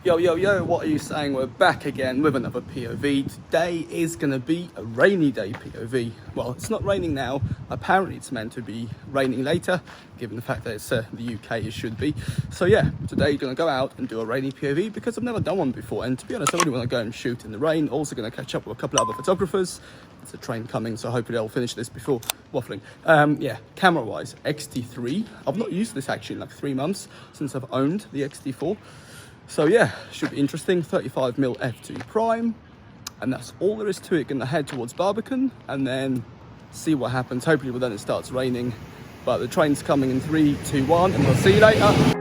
Yo, yo, yo, what are you saying? We're back again with another POV. Today is going to be a rainy day POV. Well, it's not raining now. Apparently it's meant to be raining later, given the fact that it's the UK, it should be. So yeah, today you're going to go out and do a rainy POV because I've never done one before. And to be honest, I really want to go and shoot in the rain. Also going to catch up with a couple of other photographers. It's a train coming, so hopefully I'll finish this before waffling. Yeah, camera-wise, XT3. I've not used this actually in like 3 months since I've owned the XT4. So yeah, should be interesting. 35mm f2 prime, and that's all there is to it. Gonna head towards Barbican and then see what happens. Hopefully, well, then it starts raining. But the train's coming in 3, 2, 1, and we'll see you later.